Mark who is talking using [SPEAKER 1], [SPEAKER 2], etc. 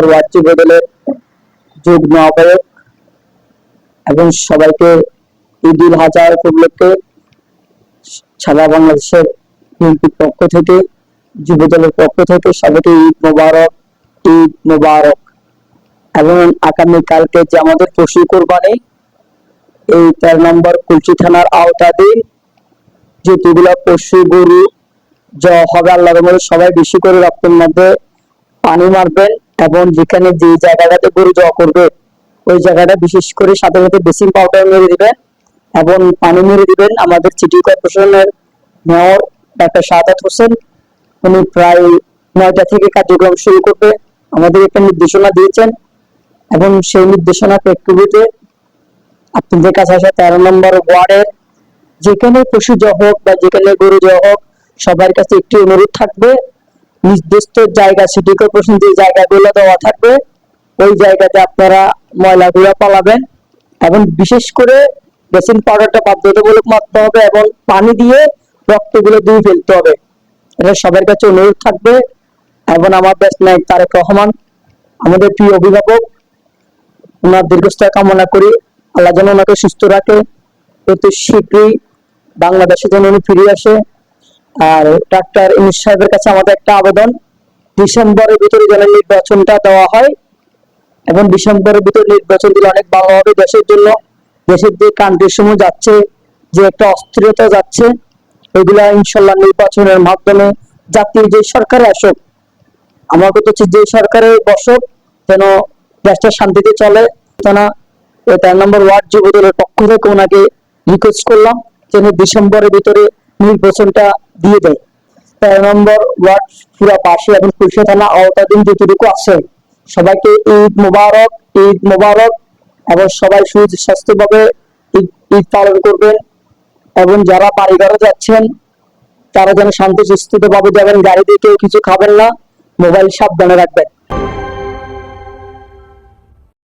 [SPEAKER 1] Word বদলের যুগ্ম আহ্বায়ক এবং সবাইকে ঈদ উল আজহা উপলক্ষে সারা বাংলাদেশের বিএনপির পক্ষ থেকে যুব দলের পক্ষ থেকে সবাইকে ঈদ মোবারক। ঈদ মোবারক। এবং আগামীকালকে যে আমাদের পশু কোরবানি, এই 13 নম্বর কুলচি থানার আওতাধীন যতগুলো পশু গরু হবে আল্লাহর রহমতে সবাই বেশি করে রক্তের মধ্যে পানি মারবেন এবং যেখানে যে জায়গাটাতে গরু জবা করবে ওই জায়গাটা বিশেষ করে সাথে সাথে ব্লিচিং পাউডার মেরে দিবেন এবং পানি মেরে দিবেন। আমাদের সিটি কর্পোরেশনের মেয়র ডাক্তার শাহাদাত হোসেন উনি প্রায় 9টা থেকে কার্যক্রম শুরু করবে আমাদের একটা নির্দেশনা দিয়েছেন এবং সেই নির্দেশনা প্রেক্ষিতে আপনাদের কাছে আসা 13 নম্বর ওয়ার্ডের যেখানে পশু জবা হোক বা যেখানে গরু জবা হোক সবার কাছে একটি অনুরোধ থাকবে, নির্দিষ্ট জায়গা সিটি কর্পোরেশন যে জায়গাগুলো দেওয়া থাকবে ওই জায়গাতে আপনারা ময়লাগুলো পালাবেন এবং বিশেষ করে ব্লিচিং পাউডারটা বাধ্যতামূলক মারতে হবে এবং পানি দিয়ে রক্তগুলো ধুয়ে ফেলতে হবে। এটা সবার কাছে অনুরোধ থাকবে। এবং আমার দেশ নায়ক তারেক রহমান আমাদের প্রিয় অভিভাবক, ওনার দীর্ঘস্থায়ী কামনা করি, আল্লাহ যেন ওনাকে সুস্থ রাখে, অতি শীঘ্রই বাংলাদেশে যেন উনি ফিরে আসে। আর ডাক্তার ইউনূস সাহেবের কাছে আমাদের একটা আবেদন, ডিসেম্বরের ভিতরে যেন নির্বাচনটা দেওয়া হয় এবং ডিসেম্বরের ভিতরে নির্বাচন দিলে অনেক ভালো হবে দেশের জন্য। দেশের যে কান্ট্রির সময় যাচ্ছে, যে একটা অস্থিরতা যাচ্ছে, এগুলা ইনশাল্লাহ নির্বাচনের মাধ্যমে জাতীয় যে সরকারে আসুক, আমার কথা হচ্ছে যে সরকারের বসক যেন দেশটা শান্তিতে চলে। না 13 নম্বর ওয়ার্ড যুব দলের পক্ষ থেকে ওনাকে রিকোয়েস্ট করলাম যেন ডিসেম্বরের ভিতরে নির্বাচনটা দিয়ে দেয়। 13 নম্বর ওয়ার্ড পুরা পাশে এবং কুলশা থানা আওতাধীন যতটুকু আছে সবাইকে ঈদ মোবারক। ঈদ মোবারক এবং সবাই সুস্বাস্থ্যভাবে ঈদ পালন করবেন এবং যারা বাড়ি ঘরে যাচ্ছেন তারা যেন শান্তি সুস্থভাবে যাবেন, গাড়িতে কেউ কিছু খাবেন না, মোবাইল সাবধানে রাখবেন।